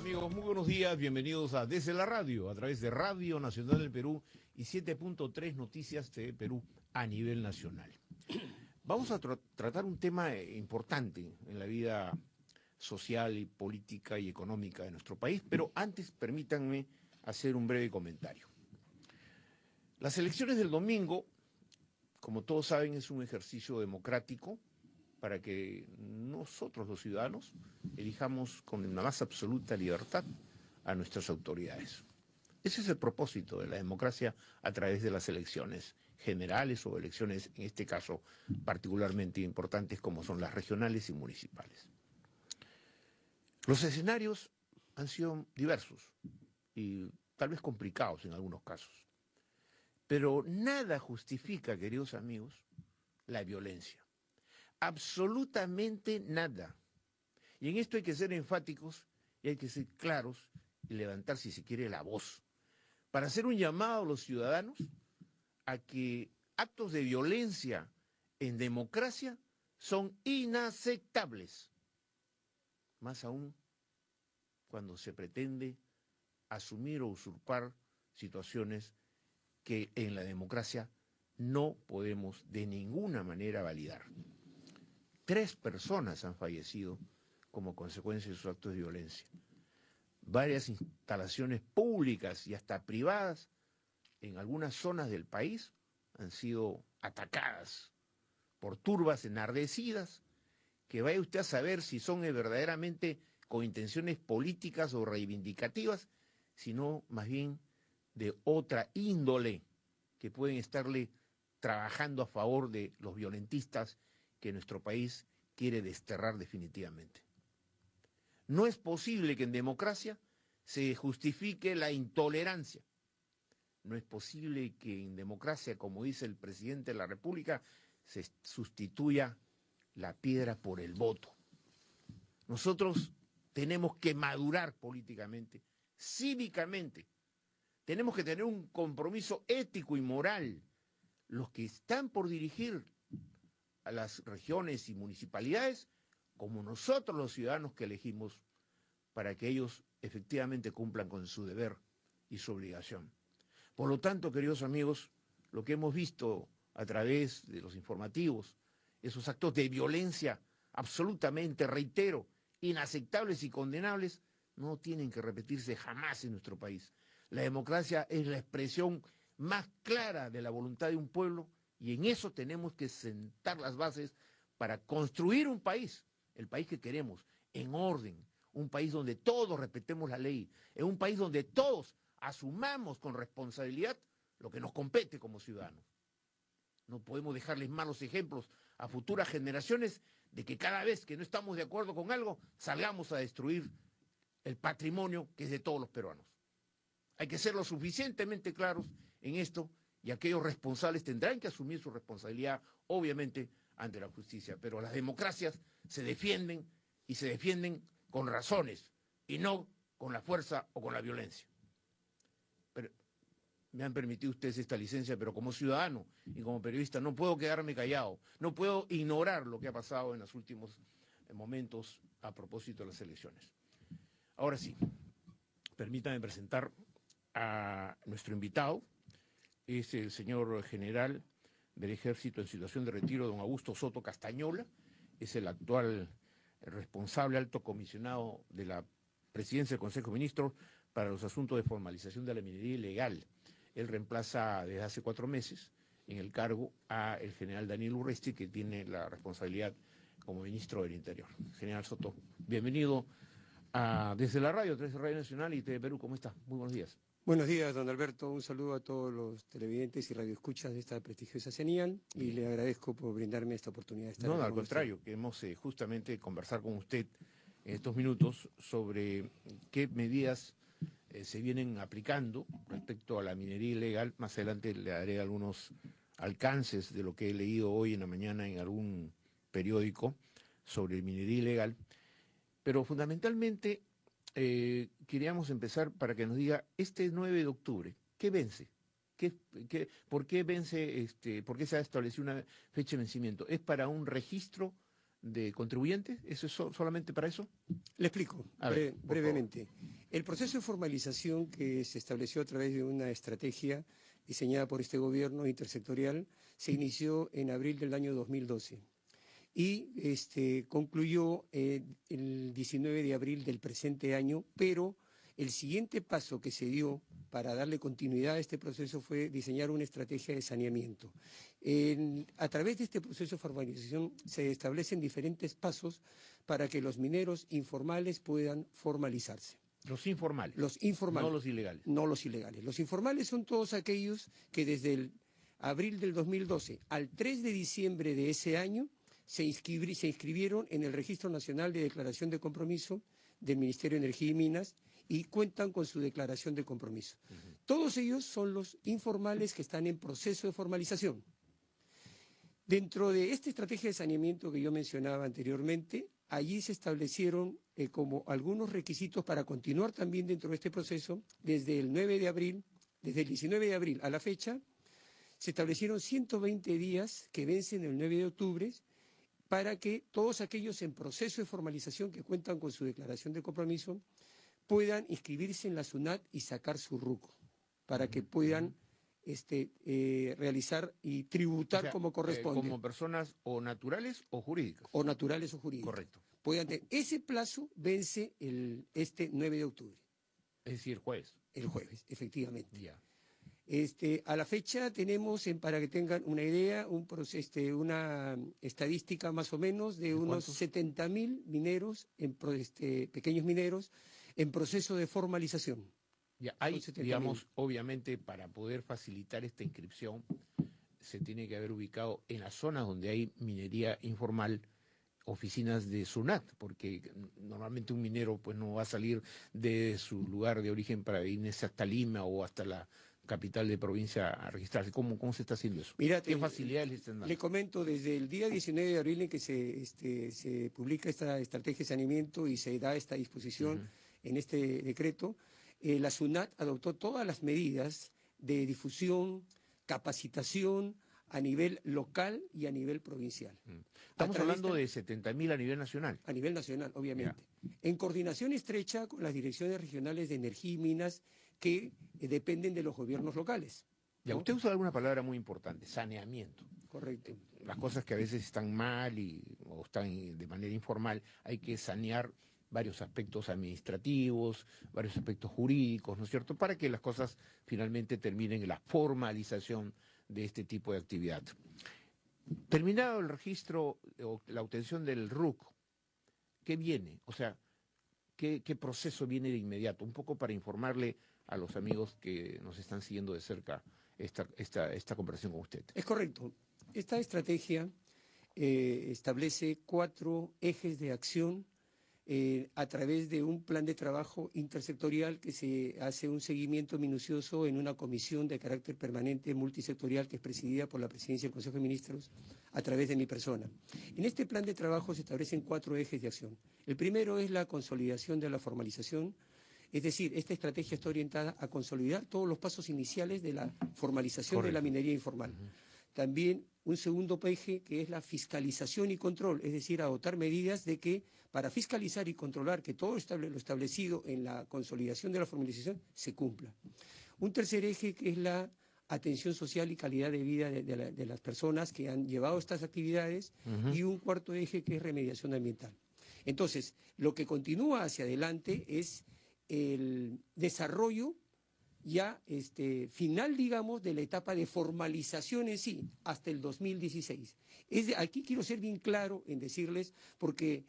Amigos, muy buenos días, bienvenidos a Desde la Radio, a través de Radio Nacional del Perú y 7.3 Noticias de Perú a nivel nacional. Vamos a tratar un tema importante en la vida social y política y económica de nuestro país, pero antes permítanme hacer un breve comentario. Las elecciones del domingo, como todos saben, es un ejercicio democrático para que nosotros los ciudadanos elijamos con la más absoluta libertad a nuestras autoridades. Ese es el propósito de la democracia a través de las elecciones generales o elecciones, en este caso, particularmente importantes como son las regionales y municipales. Los escenarios han sido diversos y tal vez complicados en algunos casos, pero nada justifica, queridos amigos, la violencia. Absolutamente nada. Y en esto hay que ser enfáticos y hay que ser claros y levantar, si se quiere, la voz, para hacer un llamado a los ciudadanos a que actos de violencia en democracia son inaceptables, más aún cuando se pretende asumir o usurpar situaciones que en la democracia no podemos de ninguna manera validar. 3 personas han fallecido como consecuencia de sus actos de violencia. Varias instalaciones públicas y hasta privadas en algunas zonas del país han sido atacadas por turbas enardecidas, que vaya usted a saber si son verdaderamente con intenciones políticas o reivindicativas, sino más bien de otra índole, que pueden estarle trabajando a favor de los violentistas que nuestro país quiere desterrar definitivamente. No es posible que en democracia se justifique la intolerancia. No es posible que en democracia, como dice el presidente de la República, se sustituya la piedra por el voto. Nosotros tenemos que madurar políticamente, cívicamente. Tenemos que tener un compromiso ético y moral. Los que están por dirigir a las regiones y municipalidades, como nosotros los ciudadanos que elegimos, para que ellos efectivamente cumplan con su deber y su obligación. Por lo tanto, queridos amigos, lo que hemos visto a través de los informativos, esos actos de violencia absolutamente, reitero, inaceptables y condenables, no tienen que repetirse jamás en nuestro país. La democracia es la expresión más clara de la voluntad de un pueblo y en eso tenemos que sentar las bases para construir un país, el país que queremos, en orden, un país donde todos respetemos la ley, en un país donde todos asumamos con responsabilidad lo que nos compete como ciudadanos. No podemos dejarles malos ejemplos a futuras generaciones de que cada vez que no estamos de acuerdo con algo, salgamos a destruir el patrimonio que es de todos los peruanos. Hay que ser lo suficientemente claros en esto y aquellos responsables tendrán que asumir su responsabilidad, obviamente, ante la justicia. Pero las democracias se defienden y se defienden con razones y no con la fuerza o con la violencia. Pero me han permitido ustedes esta licencia, pero como ciudadano y como periodista no puedo quedarme callado, no puedo ignorar lo que ha pasado en los últimos momentos a propósito de las elecciones. Ahora sí, permítame presentar a nuestro invitado, es el señor general del Ejército en situación de retiro, don Augusto Soto Castañola, es el actual responsable alto comisionado de la Presidencia del Consejo de Ministros para los asuntos de formalización de la minería ilegal. Él reemplaza desde hace 4 meses en el cargo a el general Daniel Urresti, que tiene la responsabilidad como ministro del Interior. General Soto, bienvenido desde la radio, desde Radio Nacional y TV Perú. ¿Cómo está? Muy buenos días. Buenos días, don Alberto. Un saludo a todos los televidentes y radioescuchas de esta prestigiosa señal y le agradezco por brindarme esta oportunidad de estar No, aquí al con usted. contrario, queremos justamente conversar con usted en estos minutos sobre qué medidas se vienen aplicando respecto a la minería ilegal. Más adelante le daré algunos alcances de lo que he leído hoy en la mañana en algún periódico sobre minería ilegal. Pero fundamentalmente queríamos empezar para que nos diga, este 9 de octubre, ¿qué vence? ¿Por qué vence, por qué se ha establecido una fecha de vencimiento? ¿Es para un registro de contribuyentes? ¿Eso es solamente para eso? Le explico brevemente. El proceso de formalización que se estableció a través de una estrategia diseñada por este gobierno intersectorial se inició en abril del año 2012 y concluyó el 19 de abril del presente año, pero el siguiente paso que se dio para darle continuidad a este proceso fue diseñar una estrategia de saneamiento. A través de este proceso de formalización se establecen diferentes pasos para que los mineros informales puedan formalizarse. Los informales. Los informales. No los ilegales. No los ilegales. Los informales son todos aquellos que desde el abril del 2012 al 3 de diciembre de ese año se inscribieron en el Registro Nacional de Declaración de Compromiso del Ministerio de Energía y Minas y cuentan con su declaración de compromiso. Todos ellos son los informales que están en proceso de formalización. Dentro de esta estrategia de saneamiento que yo mencionaba anteriormente, allí se establecieron como algunos requisitos para continuar también dentro de este proceso. Desde el 19 de abril a la fecha, se establecieron 120 días que vencen el 9 de octubre para que todos aquellos en proceso de formalización que cuentan con su declaración de compromiso puedan inscribirse en la SUNAT y sacar su RUCO, para que puedan realizar y tributar, o sea, como corresponde. Como personas o naturales o jurídicas. O naturales o jurídicas. Correcto. Ese plazo vence este 9 de octubre. Es decir, jueves. El jueves, efectivamente. Ya. A la fecha tenemos, para que tengan una idea, una estadística más o menos de unos 70.000 mineros, pequeños mineros, en proceso de formalización. Ya, hay, digamos, obviamente, para poder facilitar esta inscripción, se tiene que haber ubicado en las zonas donde hay minería informal oficinas de SUNAT, porque normalmente un minero pues no va a salir de su lugar de origen para irse hasta Lima o hasta la capital de provincia a registrarse. ¿Cómo se está haciendo eso? Mira, ¿Qué facilidades le están dando? Le comento, desde el día 19 de abril en que se publica esta estrategia de saneamiento y se da esta disposición en este decreto, la SUNAT adoptó todas las medidas de difusión, capacitación a nivel local y a nivel provincial. Estamos hablando de 70.000 a nivel nacional. A nivel nacional, obviamente. En coordinación estrecha con las direcciones regionales de energía y minas que dependen de los gobiernos locales. Ya, usted usa alguna palabra muy importante, saneamiento. Correcto. Las cosas que a veces están mal o están de manera informal, hay que sanear varios aspectos administrativos, varios aspectos jurídicos, ¿no es cierto?, para que las cosas finalmente terminen en la formalización de este tipo de actividad. Terminado el registro o la obtención del RUC, ¿qué viene? O sea, ¿qué proceso viene de inmediato? Un poco para informarle a los amigos que nos están siguiendo de cerca esta conversación con usted. Es correcto. Esta estrategia establece 4 ejes de acción a través de un plan de trabajo intersectorial que se hace un seguimiento minucioso en una comisión de carácter permanente multisectorial que es presidida por la Presidencia del Consejo de Ministros a través de mi persona. En este plan de trabajo se establecen 4 ejes de acción. El primero es la consolidación de la formalización, es decir, esta estrategia está orientada a consolidar todos los pasos iniciales de la formalización de la minería informal. También un segundo eje que es la fiscalización y control, es decir, adoptar medidas de que para fiscalizar y controlar que todo lo establecido en la consolidación de la formalización se cumpla. Un tercer eje que es la atención social y calidad de vida de las personas que han llevado estas actividades y un cuarto eje que es remediación ambiental. Entonces, lo que continúa hacia adelante es el desarrollo ya final, digamos, de la etapa de formalización en sí, hasta el 2016. Aquí quiero ser bien claro en decirles, porque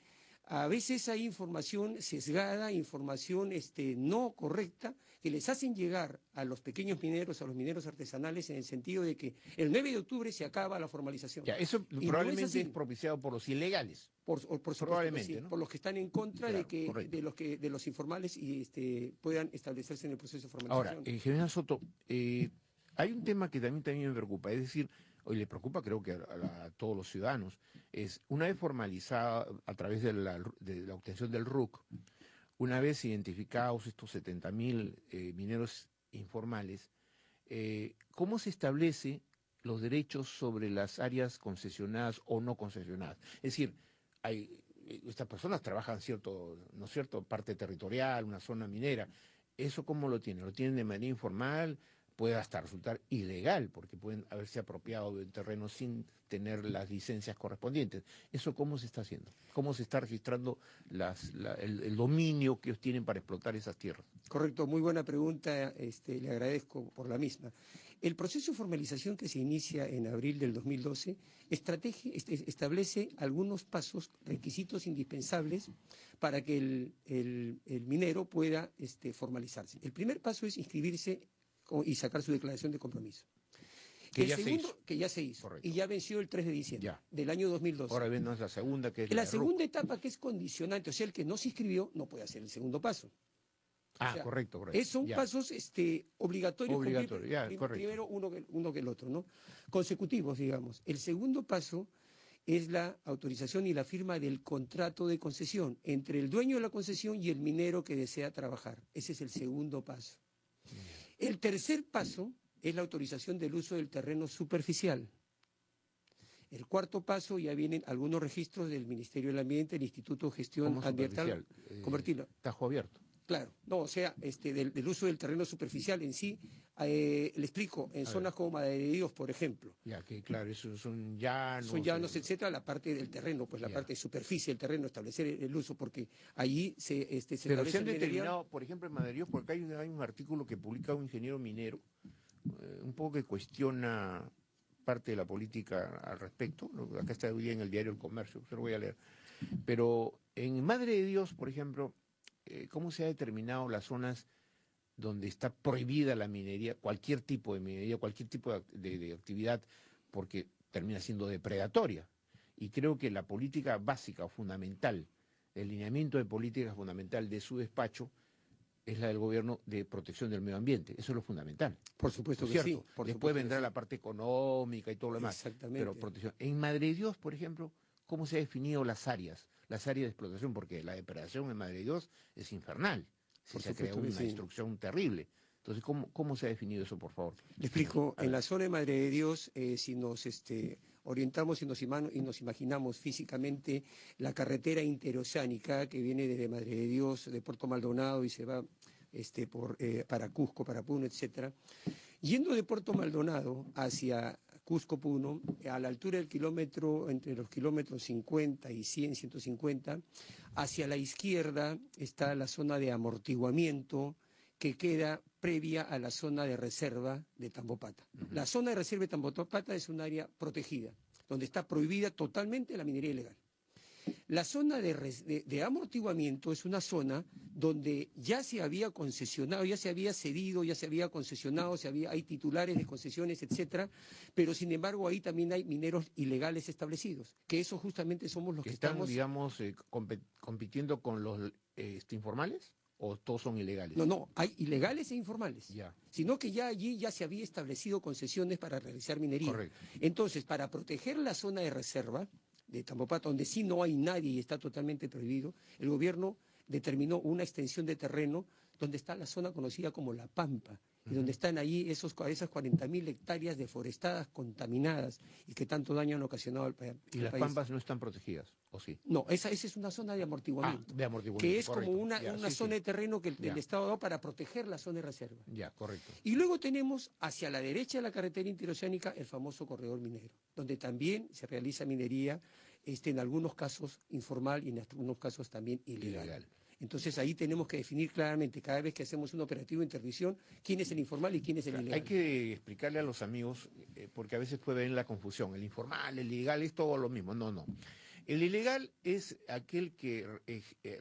a veces hay información sesgada, información no correcta, que les hacen llegar a los pequeños mineros, a los mineros artesanales, en el sentido de que el 9 de octubre se acaba la formalización. Ya, eso probablemente es propiciado por los ilegales. Por supuesto, probablemente, sí, ¿no? Por los que están en contra de los informales y puedan establecerse en el proceso de formalización. Ahora, general Soto, hay un tema que también me preocupa, es decir, hoy le preocupa creo que a todos los ciudadanos, es una vez formalizada a través de la obtención del RUC, una vez identificados estos 70.000 mineros informales, ¿cómo se establece los derechos sobre las áreas concesionadas o no concesionadas? Es decir, estas personas trabajan ¿no es cierto?, parte territorial, una zona minera. ¿Eso cómo lo tienen? ¿Lo tienen de manera informal? Puede hasta resultar ilegal, porque pueden haberse apropiado del terreno sin tener las licencias correspondientes. ¿Eso cómo se está haciendo? ¿Cómo se está registrando el dominio que ellos tienen para explotar esas tierras? Correcto, muy buena pregunta, le agradezco por la misma. El proceso de formalización que se inicia en abril del 2012 establece algunos pasos, requisitos indispensables para que el minero pueda formalizarse. El primer paso es inscribirse y sacar su declaración de compromiso. Que ya se hizo. Que ya se hizo. Correcto. Y ya venció el 3 de diciembre del año 2012. Ahora vemos la segunda, que es la segunda etapa, que es condicionante, o sea, el que no se inscribió no puede hacer el segundo paso. O sea, correcto. Son pasos obligatorios. Correcto. Primero uno que el otro, ¿no? Consecutivos, digamos. El segundo paso es la autorización y la firma del contrato de concesión entre el dueño de la concesión y el minero que desea trabajar. Ese es el segundo paso. El tercer paso es la autorización del uso del terreno superficial. El cuarto paso, ya vienen algunos registros del Ministerio del Ambiente, del Instituto de Gestión Ambiental. Convertirlo. Tajo abierto. Claro, no, o sea, del uso del terreno superficial en sí, le explico, en zonas como Madre de Dios, por ejemplo. Ya, que claro, eso son llanos. Son llanos, etcétera, la parte del terreno, pues la parte de superficie del terreno, establecer el uso, porque allí se Pero se han determinado, por ejemplo, en Madre de Dios, porque hay un artículo que publica un ingeniero minero, un poco que cuestiona parte de la política al respecto. Acá está hoy día en el diario El Comercio, se lo voy a leer. Pero en Madre de Dios, por ejemplo, ¿cómo se ha determinado las zonas donde está prohibida la minería, cualquier tipo de minería, cualquier tipo de actividad, porque termina siendo depredatoria? Y creo que la política básica o fundamental, el lineamiento de política fundamental de su despacho, es la del gobierno de protección del medio ambiente. Eso es lo fundamental. Por supuesto que ¿cierto? sí. Después vendrá la parte económica y todo lo demás. Exactamente. Pero protección. En Madre de Dios, por ejemplo, ¿cómo se han definido las áreas de explotación? Porque la depredación en Madre de Dios es infernal. Se ha creado una destrucción terrible. Entonces, ¿cómo se ha definido eso, por favor? Le explico. En la zona de Madre de Dios, si nos orientamos y nos imaginamos físicamente la carretera interoceánica que viene desde Madre de Dios, de Puerto Maldonado y se va para Cusco, para Puno, etcétera. Yendo de Puerto Maldonado hacia Cusco, Puno, a la altura del kilómetro, entre los kilómetros 50 y 100, 150, hacia la izquierda está la zona de amortiguamiento que queda previa a la zona de reserva de Tambopata. La zona de reserva de Tambopata es un área protegida, donde está prohibida totalmente la minería ilegal. La zona de amortiguamiento es una zona donde ya se había concesionado, ya se había cedido, ya se había concesionado, hay titulares de concesiones, etcétera, pero sin embargo ahí también hay mineros ilegales establecidos, que eso justamente somos los que estamos... digamos, compitiendo con los informales, ¿o todos son ilegales? No, hay ilegales e informales. Ya. Sino que ya allí ya se había establecido concesiones para realizar minería. Correcto. Entonces, para proteger la zona de reserva de Tambopata, donde sí no hay nadie y está totalmente prohibido, el gobierno determinó una extensión de terreno donde está la zona conocida como La Pampa, y donde están allí esas 40.000 hectáreas deforestadas, contaminadas, y que tanto daño han ocasionado al país. ¿Y las pampas no están protegidas, o sí? No, esa es una zona de amortiguamiento. De amortiguamiento, que es correcto. como una zona de terreno que el Estado ha dado para proteger la zona de reserva. Ya, correcto. Y luego tenemos hacia la derecha de la carretera interoceánica el famoso corredor minero, donde también se realiza minería, en algunos casos informal y en algunos casos también ilegal. Entonces ahí tenemos que definir claramente, cada vez que hacemos un operativo de interdicción, quién es el informal y quién es el ilegal. Hay que explicarle a los amigos, porque a veces puede haber la confusión. El informal, el ilegal es todo lo mismo. No. El ilegal es aquel que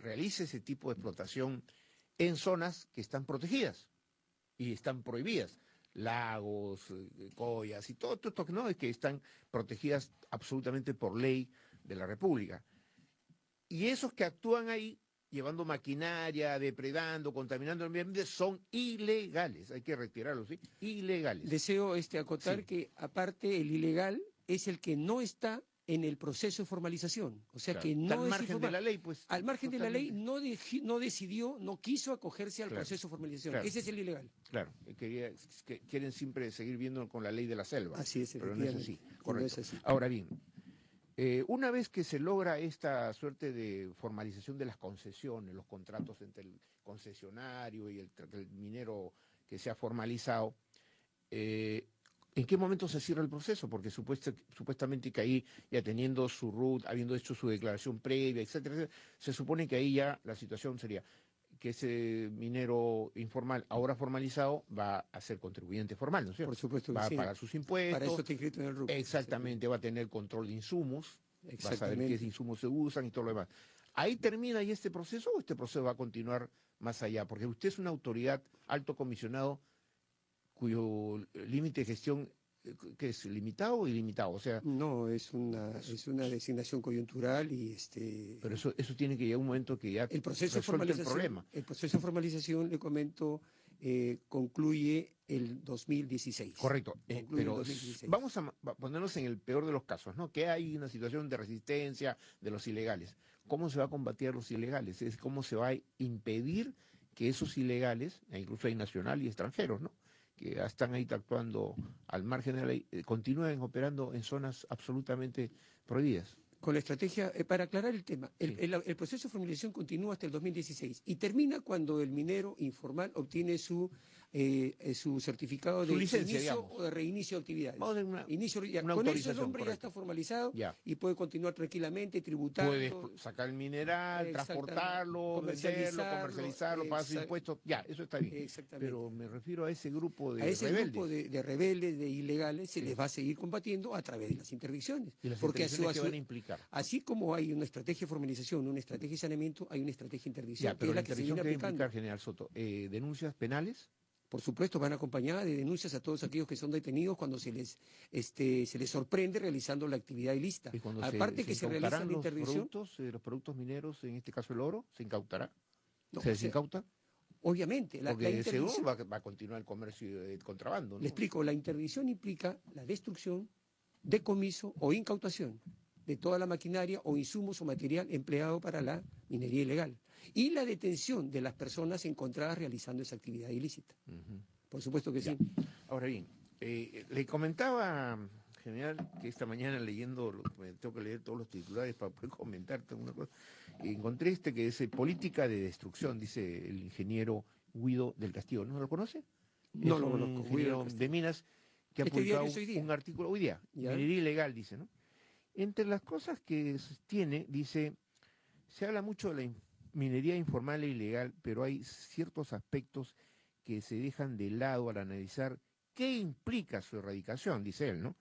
realice ese tipo de explotación en zonas que están protegidas y están prohibidas. Lagos, collas y todo esto, ¿no? Es que están protegidas absolutamente por ley de la República. Y esos que actúan ahí, llevando maquinaria, depredando, contaminando el medio ambiente, son ilegales. Hay que retirarlos, ¿sí? Ilegales. Deseo acotar que, aparte, el ilegal es el que no está en el proceso de formalización. O sea, que no está al margen de la ley, pues. Al margen de la ley no decidió, no quiso acogerse al proceso de formalización. Ese es el ilegal. Claro, quieren siempre seguir viendo con la ley de la selva. Así es, pero no es así. Correcto. No es así. Ahora bien, Una vez que se logra esta suerte de formalización de las concesiones, los contratos entre el concesionario y el minero que se ha formalizado, ¿en qué momento se cierra el proceso? Porque supuestamente que ahí, ya teniendo su RUT, habiendo hecho su declaración previa, etcétera, etcétera, se supone que ahí ya la situación sería que ese minero informal, ahora formalizado, va a ser contribuyente formal, ¿no es Por cierto? supuesto que Va a sí. pagar sus Para eso impuestos, está inscrito en el RUC. exactamente, va a tener control de insumos, va a saber qué Exactamente. insumos se usan y todo lo demás. ¿Ahí termina ya este proceso o este proceso va a continuar más allá? Porque usted es una autoridad, alto comisionado, cuyo límite de gestión que es limitado o ilimitado, o sea, No, es- es una designación coyuntural y pero eso tiene que llegar un momento que ya resuelto el problema. el proceso de formalización, le comento, concluye el 2016. Correcto, Concluye el pero 2016. vamos a ponernos en el peor de los casos, ¿no? Que hay una situación de resistencia de los ilegales. ¿Cómo se va a combatir a los ilegales? Es cómo se va a impedir que esos ilegales, e incluso hay nacionales y extranjeros, ¿no? Que ya están ahí actuando al margen de la ley, continúen operando en zonas absolutamente prohibidas. Con la estrategia, para aclarar el tema, Sí. el proceso de formalización continúa hasta el 2016 y termina cuando el minero informal obtiene su certificado Su de licencia, inicio digamos. o de reinicio de actividades. Vamos a una Con eso el autorización, hombre ya está correcto. formalizado Ya. y puede continuar tranquilamente Puedes tributando, sacar el mineral, exactamente, transportarlo, venderlo, comercializarlo, comercializarlo, pagar sus impuestos, ya, eso está bien. exactamente. Pero me refiero a ese grupo A de ese grupo rebeldes. de rebeldes, de ilegales, se Sí. les va a seguir combatiendo a través de las interdicciones. ¿Y las Porque intervenciones que van a implicar? así como hay una estrategia de formalización, una estrategia de saneamiento, hay una estrategia de interdicción, Ya, que pero es la la que se interdicción viene que va a aplicando. implicar, general Soto, denuncias penales. Por supuesto, van acompañadas de denuncias a todos aquellos que son detenidos cuando se les sorprende realizando la actividad ilícita. Y cuando Aparte se que se realiza incautarán la interdicción, los productos mineros, en este caso el oro, se incautará, no, se o sea, desincauta, obviamente, la porque seguro interdicción, va a continuar el comercio de contrabando, le ¿no? explico, la interdicción implica la destrucción, decomiso o incautación de toda la maquinaria o insumos o material empleado para la minería ilegal y la detención de las personas encontradas realizando esa actividad ilícita. Ujú. Por supuesto que Ya. sí. Ahora bien, le comentaba, general, que esta mañana leyendo, me tengo que leer todos los titulares para poder comentarte una cosa, encontré este que dice política de destrucción, dice el ingeniero Guido del Castillo. ¿No lo conoce? No Es lo un conozco, Guido del ingeniero de Castillo. minas que ha Este diario publicado es hoy día, un artículo hoy día, ¿ya? minería ilegal, dice, ¿no? Entre las cosas que tiene, dice, se habla mucho de la minería informal e ilegal, pero hay ciertos aspectos que se dejan de lado al analizar qué implica su erradicación, dice él, ¿no?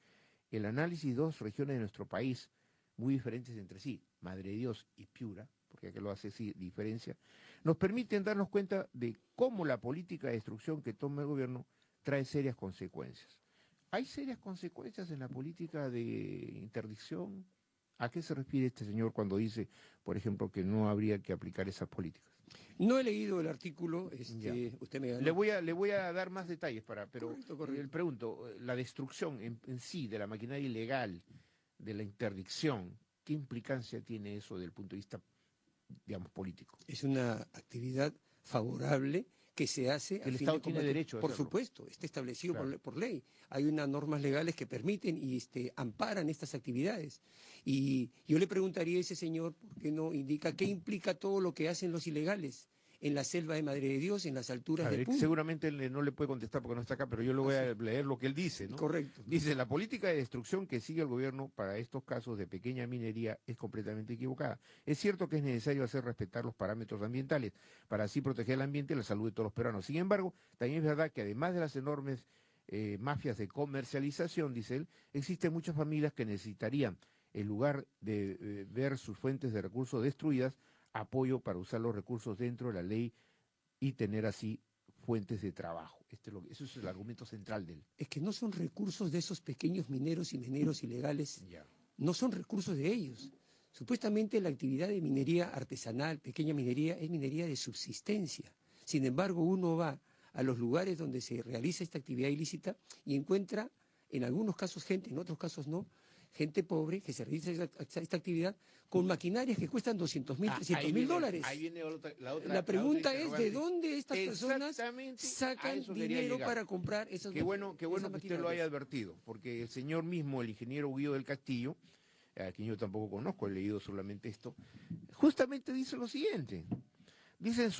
El análisis de dos regiones de nuestro país, muy diferentes entre sí, Madre de Dios y Piura, porque aquí lo hace así, diferencia, nos permiten darnos cuenta de cómo la política de destrucción que toma el gobierno trae serias consecuencias. ¿Hay serias consecuencias en la política de interdicción? ¿A qué se refiere este señor cuando dice, por ejemplo, que no habría que aplicar esas políticas? No he leído el artículo, Ya. usted me ganó. Le voy a dar más detalles pero Correcto, le correcto. pregunto, la destrucción en sí de la maquinaria ilegal, de la interdicción, ¿qué implicancia tiene eso desde el punto de vista, digamos, político? Es una actividad favorable que se hace Que a el fin de Estado tiene combatir. derecho a Por hacerlo. supuesto, está establecido Claro. por ley. Hay unas normas legales que permiten y amparan estas actividades. Y yo le preguntaría a ese señor, ¿por qué no indica qué implica todo lo que hacen los ilegales en la selva de Madre de Dios, en las alturas A del ver, Puno? seguramente él no le puede contestar porque no está acá, pero yo le voy Así, a leer lo que él dice, ¿no? correcto. Dice, la política de destrucción que sigue el gobierno para estos casos de pequeña minería es completamente equivocada. Es cierto que es necesario hacer respetar los parámetros ambientales para así proteger el ambiente y la salud de todos los peruanos. Sin embargo, también es verdad que además de las enormes mafias de comercialización, dice él, existen muchas familias que necesitarían, en lugar de ver sus fuentes de recursos destruidas, apoyo para usar los recursos dentro de la ley y tener así fuentes de trabajo. Eso es el argumento central de él. Es que no son recursos de esos pequeños mineros y mineros ilegales, Ya. no son recursos de ellos. Supuestamente la actividad de minería artesanal, pequeña minería, es minería de subsistencia. Sin embargo, uno va a los lugares donde se realiza esta actividad ilícita y encuentra, en algunos casos gente, en otros casos no, gente pobre que se realiza esta actividad con maquinarias que cuestan 200.000, $300.000. Ahí viene La la otra pregunta es de interrogante. dónde estas personas Exactamente a sacan eso quería dinero llegar. para comprar esas Qué bueno que usted lo haya maquinarias. advertido, porque el señor mismo, el ingeniero Guido del Castillo, a quien yo tampoco conozco, he leído solamente esto, justamente dice lo siguiente. Dice en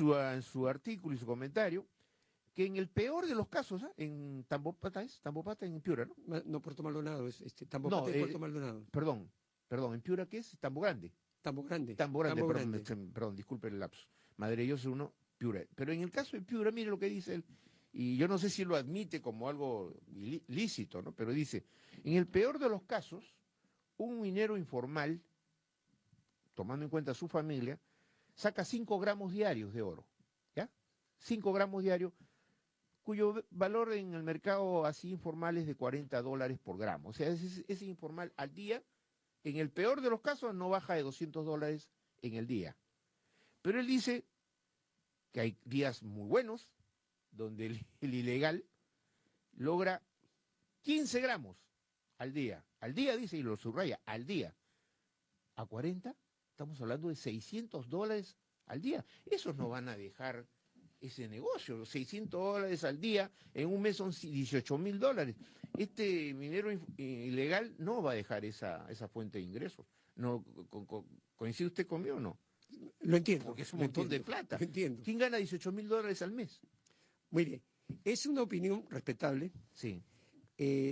su artículo y su comentario que en el peor de los casos, ¿ah? En Tambopata en Piura, ¿no? No, Puerto Maldonado, es No, Tambopata y Puerto Maldonado. perdón, ¿en Piura qué es? Tambo Grande. Tambo Grande. Tambo Grande, Tambo perdón, Grande. perdón, disculpe el lapso. Madre Dios uno, Piura. Pero en el caso de Piura, mire lo que dice él, y yo no sé si lo admite como algo lícito, ¿no? Pero dice, en el peor de los casos, un minero informal, tomando en cuenta su familia, saca 5 gramos diarios de oro, ¿ya? 5 gramos diarios, cuyo valor en el mercado así informal es de $40 por gramo. O sea, ese informal al día, en el peor de los casos, no baja de $200 en el día. Pero él dice que hay días muy buenos donde el ilegal logra 15 gramos al día. Al día, dice, y lo subraya, al día. A 40, estamos hablando de $600 al día. Esos no van a dejar ese negocio. $600 al día, en un mes son $18.000. Este minero ilegal no va a dejar esa fuente de ingresos. No, ¿coincide usted conmigo o no? Lo entiendo. Porque es un montón de plata. Lo entiendo. ¿Quién gana $18.000 al mes? Muy bien. Es una opinión respetable. Sí.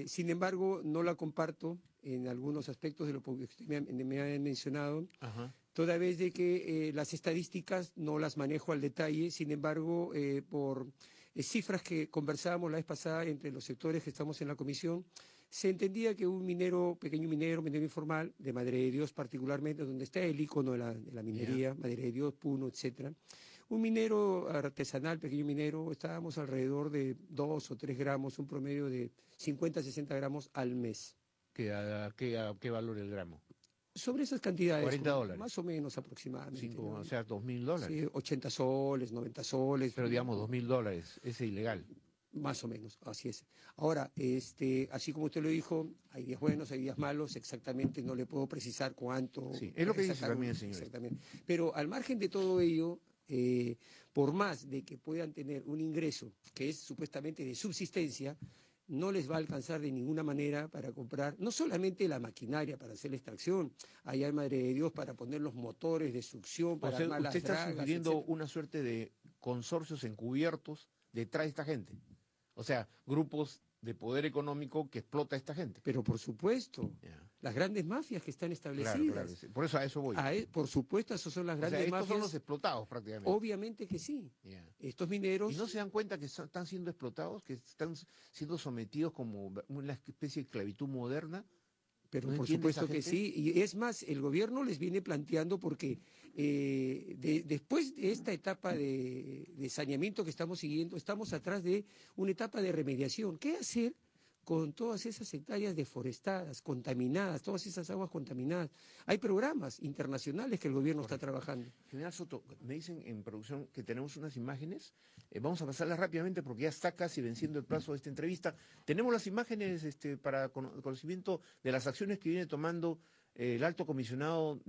Sin embargo, no la comparto en algunos aspectos de lo que usted me ha mencionado, Ajá. toda vez de que las estadísticas no las manejo al detalle. Sin embargo, por cifras que conversábamos la vez pasada entre los sectores que estamos en la comisión, se entendía que un pequeño minero informal, de Madre de Dios particularmente, donde está el icono de la minería, Madre de Dios, Puno, etcétera. Un minero artesanal, pequeño minero, estábamos alrededor de 2 o 3 gramos, un promedio de 50, 60 gramos al mes. ¿A qué valor el gramo? Sobre esas cantidades, $40. más o menos aproximadamente. ¿No? O sea, $2.000. Sí, 80 soles, 90 soles. Pero digamos, $2.000, es ilegal. Más o menos, así es. Ahora, así como usted lo dijo, hay días buenos, hay días malos, exactamente no le puedo precisar cuánto. Sí, es lo que dice también el señor. Exactamente. Pero al margen de todo ello, por más de que puedan tener un ingreso que es supuestamente de subsistencia, no les va a alcanzar de ninguna manera para comprar no solamente la maquinaria para hacer la extracción, allá en Madre de Dios para poner los motores de succión, para armar las usted está dragas, sugiriendo etcétera. una suerte de consorcios encubiertos detrás de esta gente. O sea, grupos de poder económico que explota a esta gente. Pero por supuesto, las grandes mafias que están establecidas. Claro, sí. Por eso a eso voy. Por supuesto, esos son las grandes estos mafias. Son los explotados prácticamente. Obviamente que sí. Estos mineros. ¿Y no se dan cuenta que están siendo explotados, que están siendo sometidos como una especie de esclavitud moderna? Pero por supuesto que sí, y es más, el gobierno les viene planteando porque después de esta etapa de saneamiento que estamos siguiendo, estamos atrás de una etapa de remediación. ¿Qué hacer con todas esas hectáreas deforestadas, contaminadas, todas esas aguas contaminadas? Hay programas internacionales que el gobierno está trabajando. General Soto, me dicen en producción que tenemos unas imágenes, vamos a pasarlas rápidamente porque ya está casi venciendo el plazo de esta entrevista. Tenemos las imágenes para conocimiento de las acciones que viene tomando el alto comisionado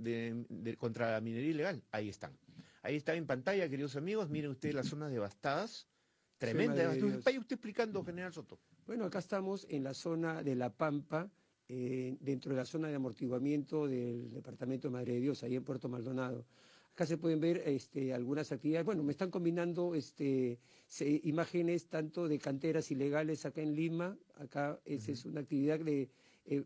contra la minería ilegal. Ahí están. Ahí está en pantalla, queridos amigos, miren ustedes las zonas devastadas, tremenda. Vaya usted explicando, General Soto. Bueno, acá estamos en la zona de La Pampa, dentro de la zona de amortiguamiento del departamento de Madre de Dios, ahí en Puerto Maldonado. Acá se pueden ver algunas actividades. Bueno, me están combinando imágenes tanto de canteras ilegales acá en Lima. Acá esa es una actividad de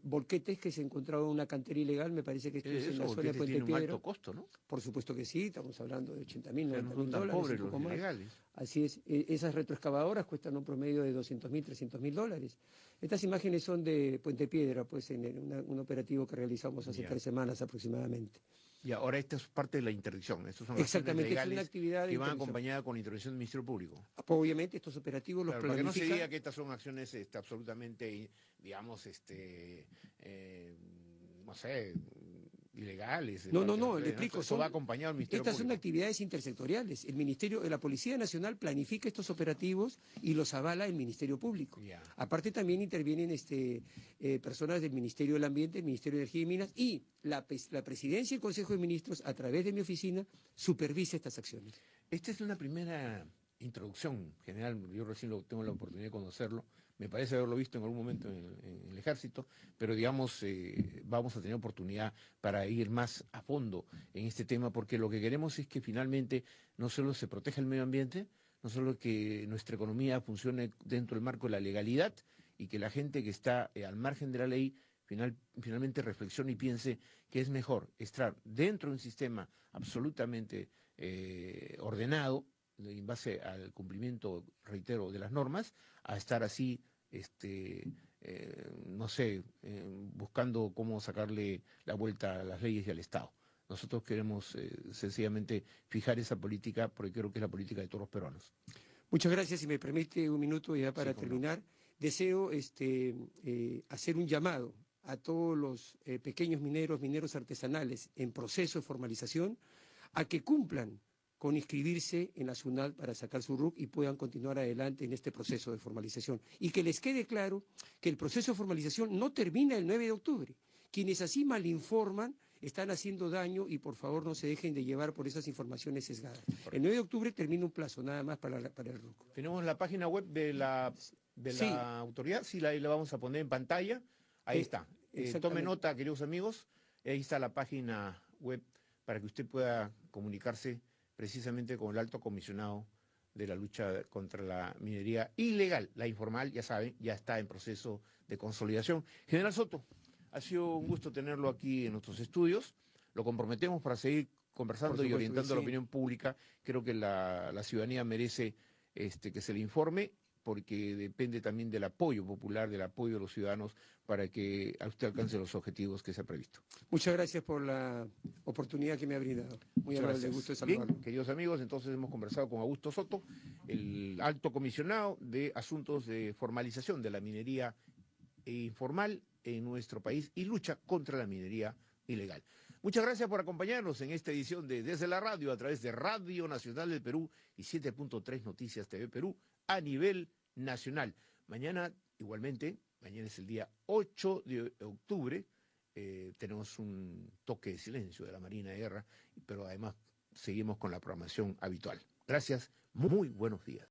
volquetes que se encontraron en una cantera ilegal. Me parece que esto es en la zona de Puente tiene Piedra. Un alto costo, ¿no? Por supuesto que sí, estamos hablando de 80.000, no 90.000 tan dólares, pobres un poco los más. ilegales. Así es, esas retroexcavadoras cuestan un promedio de 200.000, 300.000 dólares. Estas imágenes son de Puente Piedra, pues en un operativo que realizamos hace 3 semanas aproximadamente. Y ahora esta es parte de la interdicción. Estas son Exactamente, legales es una actividad que van acompañadas con la intervención del Ministerio Público. Obviamente estos operativos los planifica. Para que no se diga que estas son acciones absolutamente, digamos, no sé, ilegales. No, le explico. Eso va acompañado del Ministerio Estas Público. son actividades intersectoriales. La Policía Nacional planifica estos operativos y los avala el Ministerio Público. Aparte también intervienen personas del Ministerio del Ambiente, el Ministerio de Energía y Minas, y la Presidencia y el Consejo de Ministros, a través de mi oficina, supervisa estas acciones. Esta es una primera introducción general. Yo recién tengo la oportunidad de conocerlo. me parece haberlo visto en algún momento en el ejército, pero digamos, vamos a tener oportunidad para ir más a fondo en este tema, porque lo que queremos es que finalmente no solo se proteja el medio ambiente, no solo que nuestra economía funcione dentro del marco de la legalidad y que la gente que está al margen de la ley finalmente reflexione y piense que es mejor estar dentro de un sistema absolutamente ordenado, en base al cumplimiento, reitero, de las normas, a estar así, no sé, buscando cómo sacarle la vuelta a las leyes y al Estado. Nosotros queremos sencillamente fijar esa política porque creo que es la política de todos los peruanos. Muchas gracias. Si me permite un minuto ya para Sí, cómo no. terminar. Deseo hacer un llamado a todos los pequeños mineros artesanales en proceso de formalización a que cumplan con inscribirse en la SUNAT para sacar su RUC y puedan continuar adelante en este proceso de formalización. Y que les quede claro que el proceso de formalización no termina el 9 de octubre. Quienes así malinforman están haciendo daño y por favor no se dejen de llevar por esas informaciones sesgadas. El 9 de octubre termina un plazo nada más para el RUC. Tenemos la página web de la Sí, autoridad, sí, la vamos a poner en pantalla. Ahí está. Tome exactamente. nota, queridos amigos. Ahí está la página web para que usted pueda comunicarse precisamente con el alto comisionado de la lucha contra la minería ilegal. La informal, ya saben, ya está en proceso de consolidación. General Soto, ha sido un gusto tenerlo aquí en nuestros estudios. Lo comprometemos para seguir Por conversando y supuesto que orientando a la sí. opinión pública. Creo que la ciudadanía merece que se le informe, porque depende también del apoyo popular, del apoyo de los ciudadanos para que usted alcance los objetivos que se ha previsto. Muchas gracias por la oportunidad que me ha brindado. Muy Muchas amable, gusto gracias. de Bien, saludarlo. queridos amigos, entonces hemos conversado con Augusto Soto, el alto comisionado de asuntos de formalización de la minería informal en nuestro país y lucha contra la minería ilegal. Muchas gracias por acompañarnos en esta edición de Desde la Radio a través de Radio Nacional del Perú y 7.3 Noticias TV Perú a nivel nacional. Mañana, igualmente, mañana es el día 8 de octubre, tenemos un toque de silencio de la Marina de Guerra, pero además seguimos con la programación habitual. Gracias, muy buenos días.